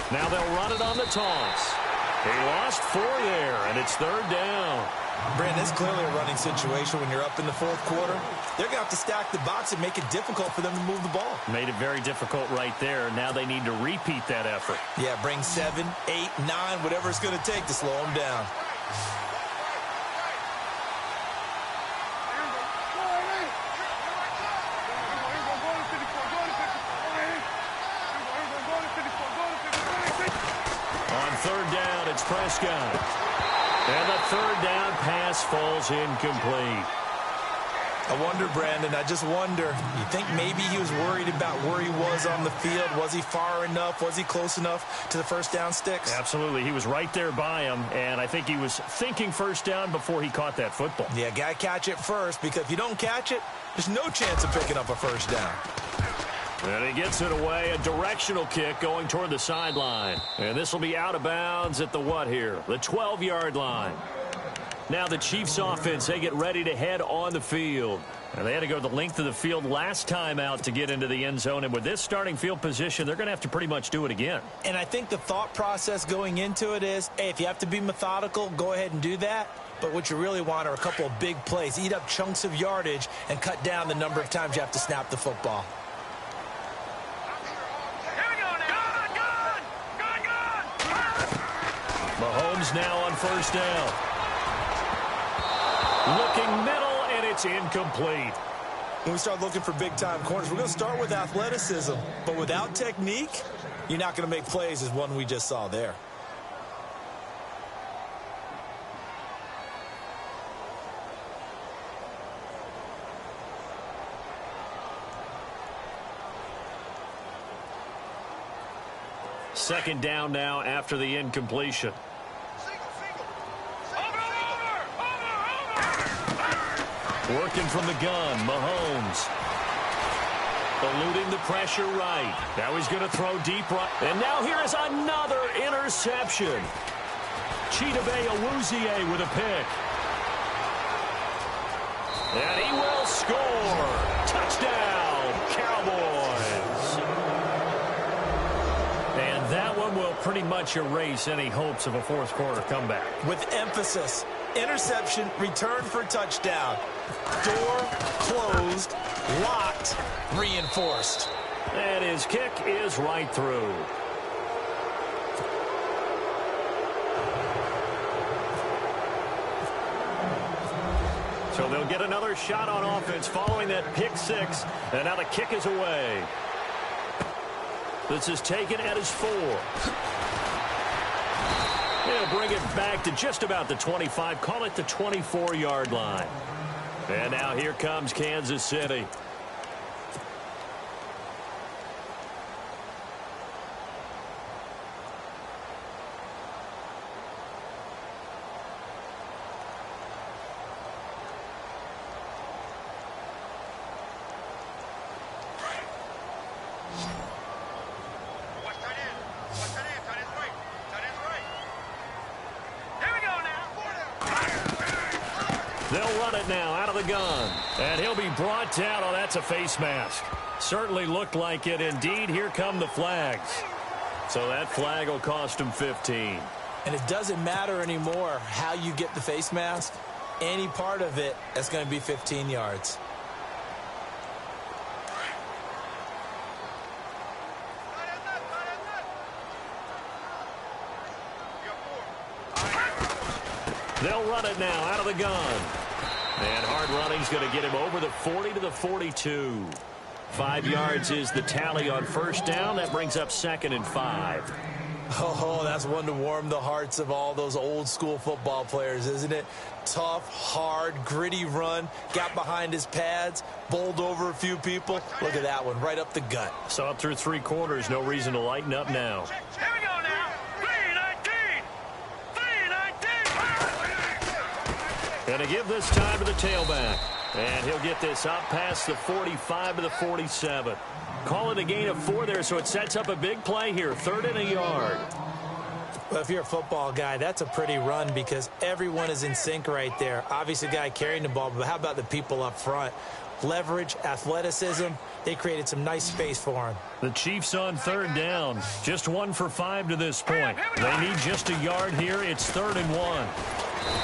Now they'll run it on the toss. He lost 4 there, and it's 3rd down. Brandon, it's clearly a running situation when you're up in the 4th quarter. They're going to have to stack the box and make it difficult for them to move the ball. Made it very difficult right there. Now they need to repeat that effort. Yeah, bring 7, 8, 9, whatever it's going to take to slow them down. On 3rd down, it's Prescott. And the 3rd down pass falls incomplete. I wonder, Brandon, I just wonder, you think maybe he was worried about where he was on the field? Was he far enough? Was he close enough to the first down sticks? Absolutely. He was right there by him, and I think he was thinking first down before he caught that football. Yeah, got to catch it first, because if you don't catch it, there's no chance of picking up a first down. And he gets it away, a directional kick going toward the sideline. And this will be out of bounds at the what here? The 12-yard line. Now the Chiefs offense, they get ready to head on the field. And they had to go the length of the field last time out to get into the end zone. And with this starting field position, they're going to have to pretty much do it again. And I think the thought process going into it is, hey, if you have to be methodical, go ahead and do that. But what you really want are a couple of big plays. Eat up chunks of yardage and cut down the number of times you have to snap the football. Mahomes now on first down. Looking middle, and it's incomplete. When we start looking for big-time corners, we're going to start with athleticism. But without technique, you're not going to make plays as one we just saw there. Second down now after the incompletion. Working from the gun, Mahomes. Eluding the pressure right. Now he's going to throw deep right. And now here is another interception. Chidobe Awuzie with a pick. And he will score. Touchdown, Cowboys. And that one will pretty much erase any hopes of a fourth quarter comeback. With emphasis. Interception, return for touchdown. Door closed, locked, reinforced. And his kick is right through. So they'll get another shot on offense following that pick six. And now the kick is away. This is taken at his 4. He'll bring it back to just about the 25. Call it the 24-yard line. And now here comes Kansas City. They'll run it now out of the gun. And he'll be brought down. Oh, that's a face mask. Certainly looked like it. Indeed, here come the flags. So that flag will cost him 15. And it doesn't matter anymore how you get the face mask. Any part of it is going to be 15 yards. They'll run it now out of the gun. And hard running's going to get him over the 40 to the 42. 5 yards is the tally on first down. That brings up 2nd and 5. Oh, that's one to warm the hearts of all those old school football players, isn't it? Tough, hard, gritty run. Got behind his pads, bowled over a few people. Look at that one, right up the gut. So up through 3 quarters, no reason to lighten up now. Here we go now. 3-19. 3-19. Going to give this time to the tailback. And he'll get this up past the 45 to the 47. Call it a gain of 4 there, so it sets up a big play here. 3rd and a yard. Well, if you're a football guy, that's a pretty run because everyone is in sync right there. Obviously, the guy carrying the ball, but how about the people up front? Leverage, athleticism, they created some nice space for him. The Chiefs on 3rd down. Just 1 for 5 to this point. They need just a yard here. It's 3rd and 1.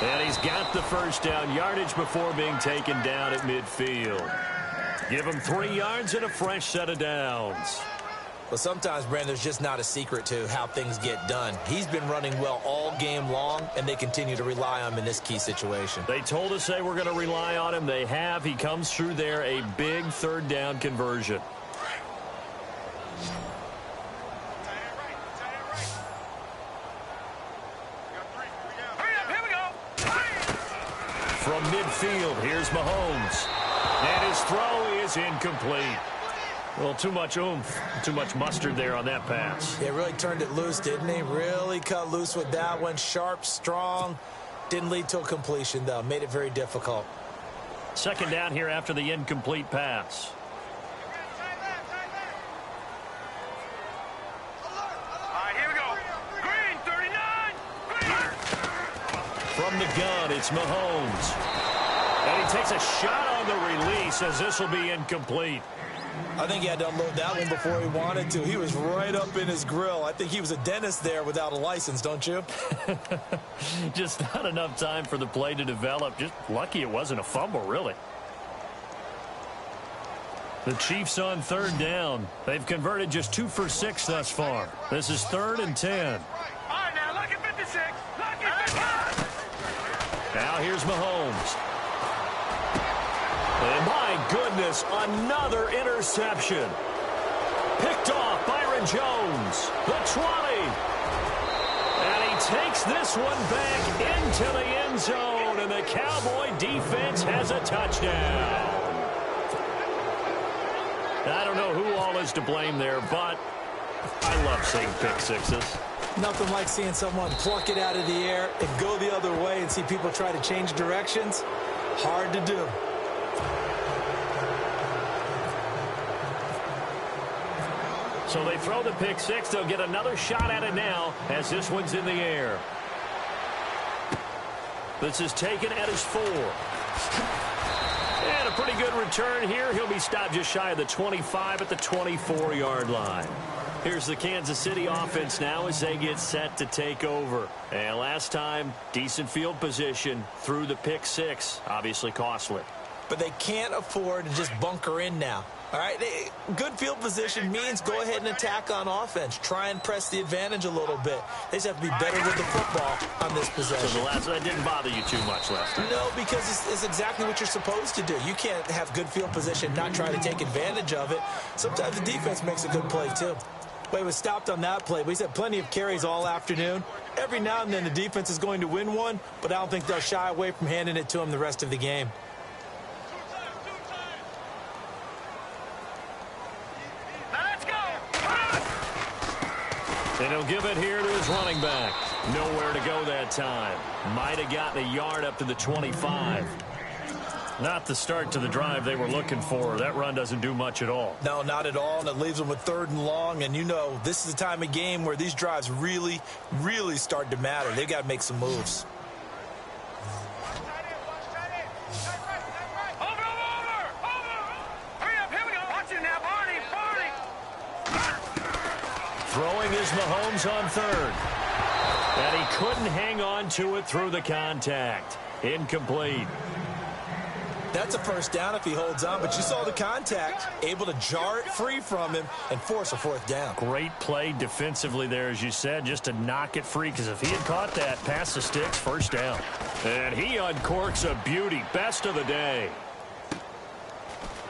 And he's got the first down yardage before being taken down at midfield. Give him 3 yards and a fresh set of downs. Well, sometimes, Brandon, there's just not a secret to how things get done. He's been running well all game long, and they continue to rely on him in this key situation. They told us they were going to rely on him. They have. He comes through there, a big 3rd down conversion. From midfield, here's Mahomes. And his throw is incomplete. Well, too much oomph, too much mustard there on that pass. Yeah, really turned it loose, didn't he? Really cut loose with that one. Sharp, strong. Didn't lead to a completion, though. Made it very difficult. 2nd down here after the incomplete pass. Here we go. Green, 39. Green. From the gun, it's Mahomes. And he takes a shot on the release as this will be incomplete. I think he had to unload that one before he wanted to. He was right up in his grill. I think he was a dentist there without a license, don't you? Just not enough time for the play to develop. Just lucky it wasn't a fumble, really. The Chiefs on 3rd down. They've converted just 2 for 6 thus far. This is 3rd and 10. All right, now, lucky 56. Lucky 56. Now here's Mahomes. And my goodness, another interception. Picked off Byron Jones, the 20. And he takes this one back into the end zone, and the Cowboy defense has a touchdown. I don't know who all is to blame there, but I love seeing pick sixes. Nothing like seeing someone pluck it out of the air and go the other way and see people try to change directions. Hard to do. So they throw the pick six. They'll get another shot at it now as this one's in the air. This is taken at his 4. And a pretty good return here. He'll be stopped just shy of the 25 at the 24-yard line. Here's the Kansas City offense now as they get set to take over. And last time, decent field position through the pick six. Obviously costly. But they can't afford to just bunker in now. All right, good field position means go ahead and attack on offense. Try and press the advantage a little bit. They just have to be better with the football on this possession. So that didn't bother you too much last time? No, because it's exactly what you're supposed to do. You can't have good field position, not try to take advantage of it. Sometimes the defense makes a good play, too. Well, he was stopped on that play, but he's had plenty of carries all afternoon. Every now and then the defense is going to win one, but I don't think they'll shy away from handing it to him the rest of the game. Let's go! And he'll give it here to his running back. Nowhere to go that time. Might have gotten a yard up to the 25. Not the start to the drive they were looking for. That run doesn't do much at all. No, not at all, and it leaves them with 3rd and long. And you know, this is the time of game where these drives really, really start to matter. They've got to make some moves. Over! Hurry up, here we go. Watch it now, Barney. Throwing is Mahomes on 3rd. And he couldn't hang on to it through the contact. Incomplete. That's a first down if he holds on, but you saw the contact, able to jar it free from him and force a 4th down. Great play defensively there, as you said, just to knock it free, because if he had caught that, past the sticks, first down. And he uncorks a beauty, best of the day.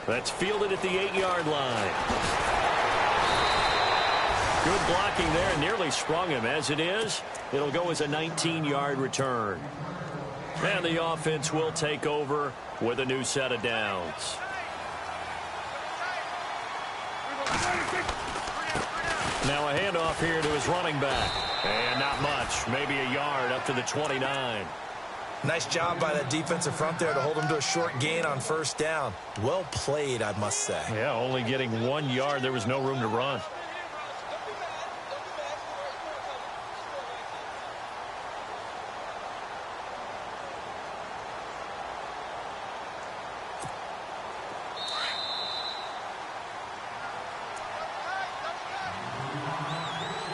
That's fielded at the 8-yard line. Good blocking there, and nearly sprung him. As it is, it'll go as a 19-yard return. And the offense will take over with a new set of downs. Now a handoff here to his running back. And not much, maybe a yard up to the 29. Nice job by that defensive front there to hold him to a short gain on first down. Well played, I must say. Yeah, only getting 1 yard. There was no room to run.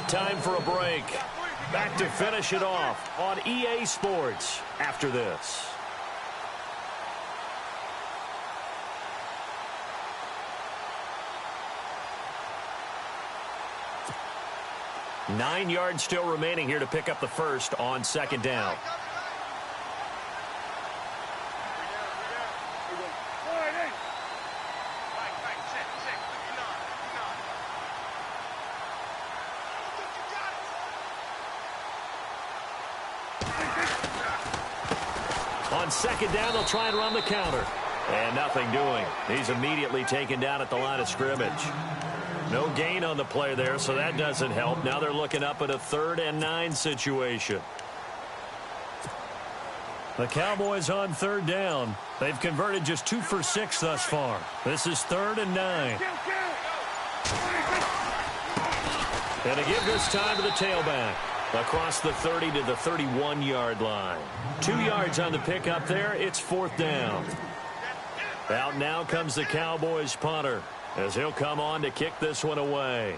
Time for a break. Back to finish it off on EA Sports after this. Nine yards still remaining here to pick up the first on 2nd down. On 2nd down, they'll try and run the counter. And nothing doing. He's immediately taken down at the line of scrimmage. No gain on the play there, so that doesn't help. Now they're looking up at a 3rd and 9 situation. The Cowboys on 3rd down. They've converted just 2 for 6 thus far. This is 3rd and 9. And to give this time to the tailback. Across the 30 to the 31-yard line. 2 yards on the pickup there. It's 4th down. Out now comes the Cowboys punter, as he'll come on to kick this one away.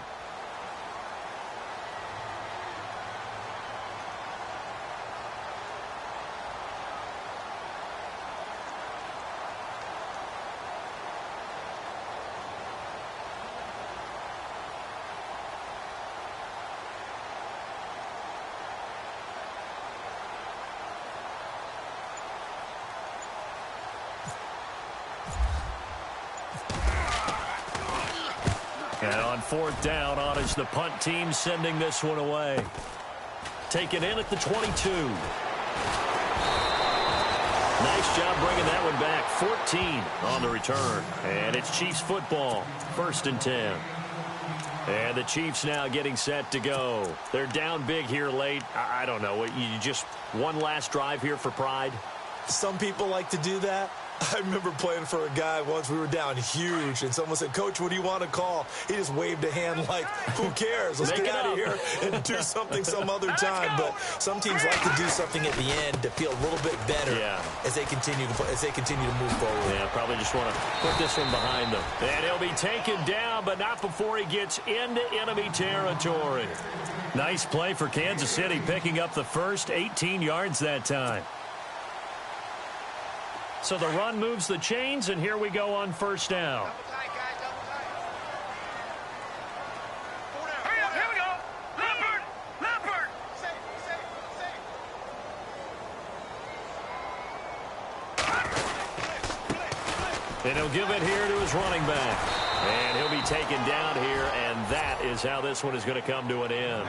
And on 4th down, on is the punt team sending this one away. Taken in at the 22. Nice job bringing that one back. 14 on the return. And it's Chiefs football. 1st and 10. And the Chiefs now getting set to go. They're down big here late. I don't know. You just one last drive here for pride? Some people like to do that. I remember playing for a guy once. We were down huge, and someone said, "Coach, what do you want to call?" He just waved a hand like, who cares? Let's get out of here and do something some other time. But some teams like to do something at the end to feel a little bit better as they continue to move forward. Yeah, probably just want to put this one behind them. And he'll be taken down, but not before he gets into enemy territory. Nice play for Kansas City, picking up the first 18 yards that time. So the run moves the chains, and here we go on 1st down. Hurry up, here we go. Leopard. And he'll give it here to his running back. And he'll be taken down here, and that is how this one is going to come to an end.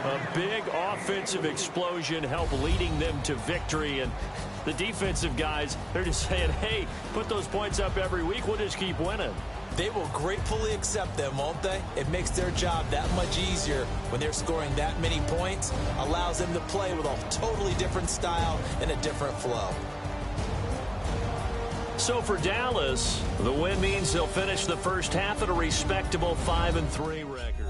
A big offensive explosion helped leading them to victory, and the defensive guys, they're just saying, hey, put those points up every week, we'll just keep winning. They will gratefully accept them, won't they? It makes their job that much easier when they're scoring that many points, allows them to play with a totally different style and a different flow. So for Dallas, the win means they'll finish the first half at a respectable 5-3 record.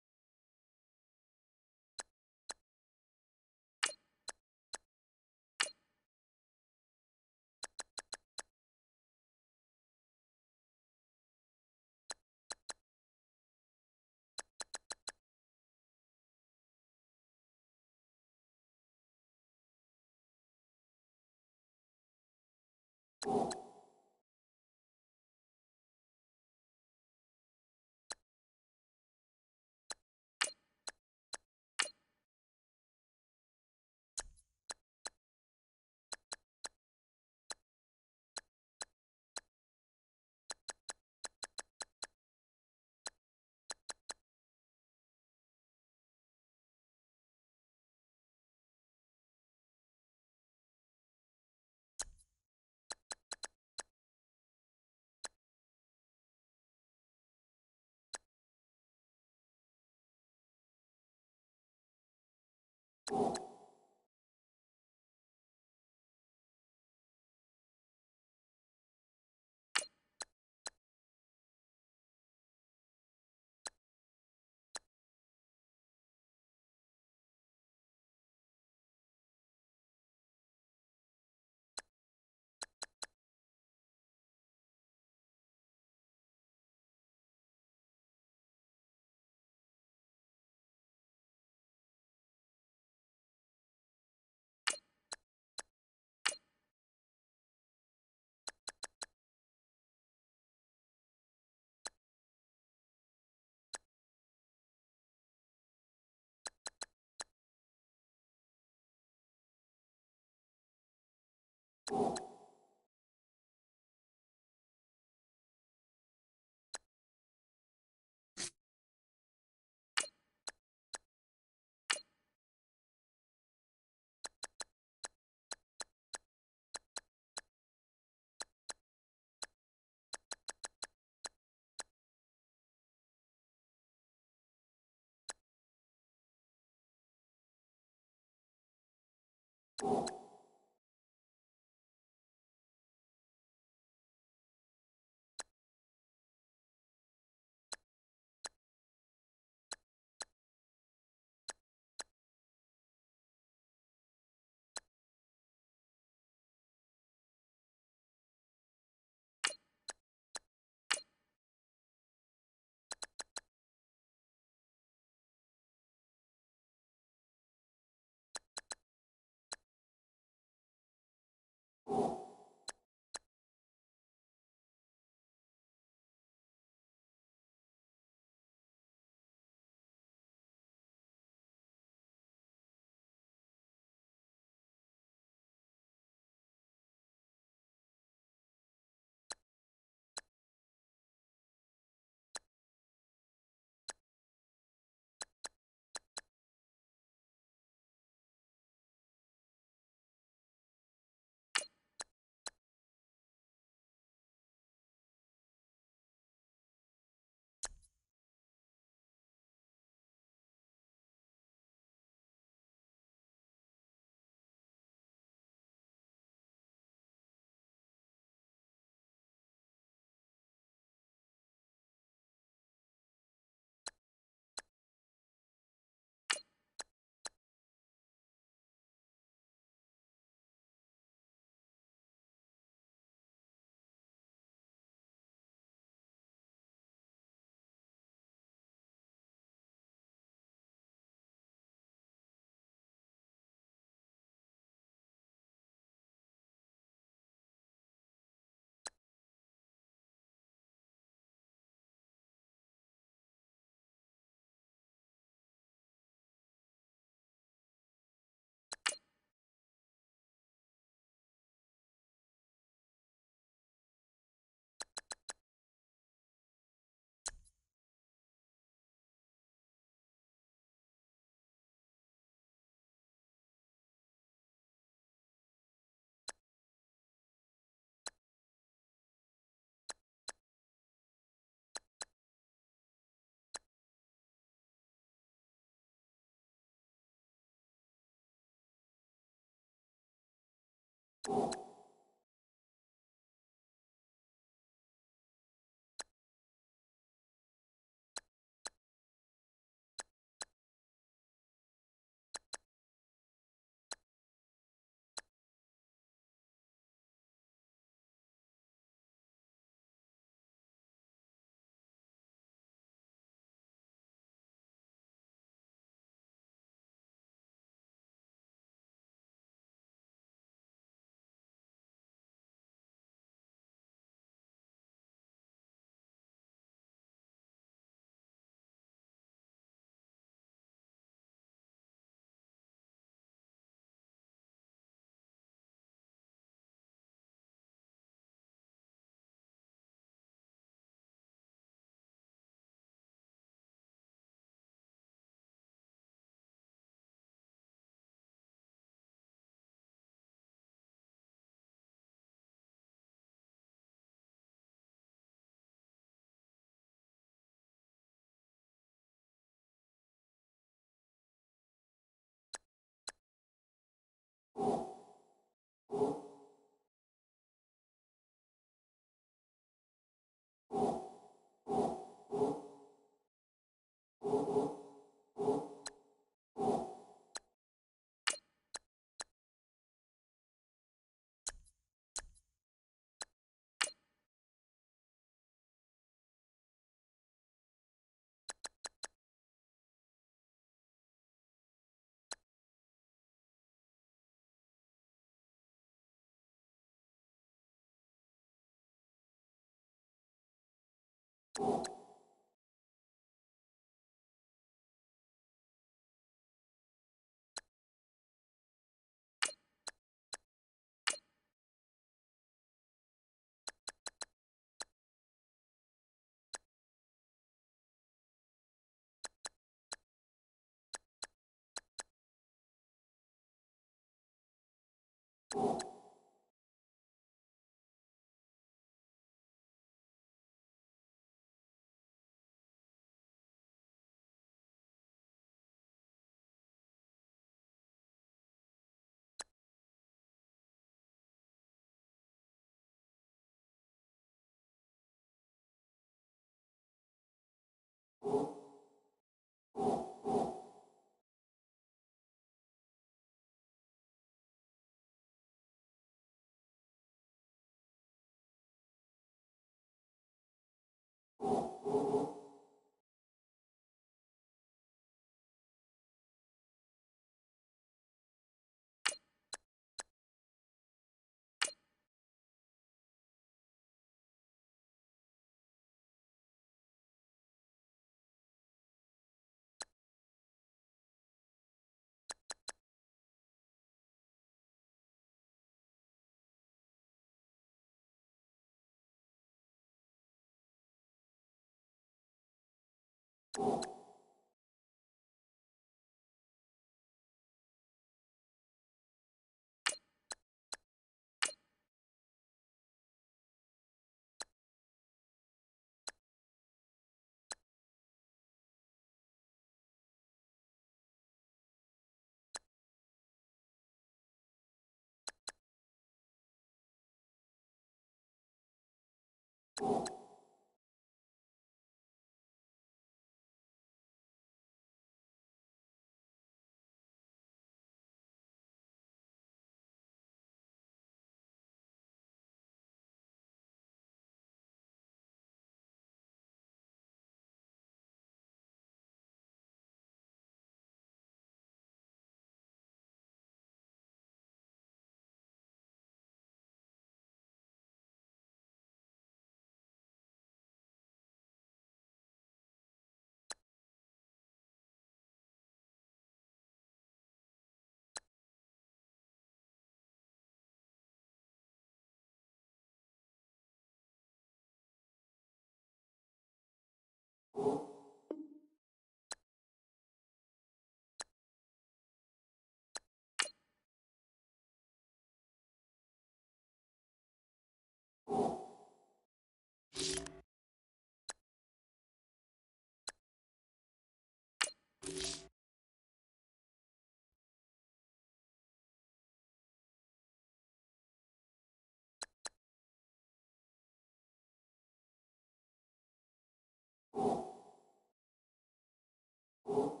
You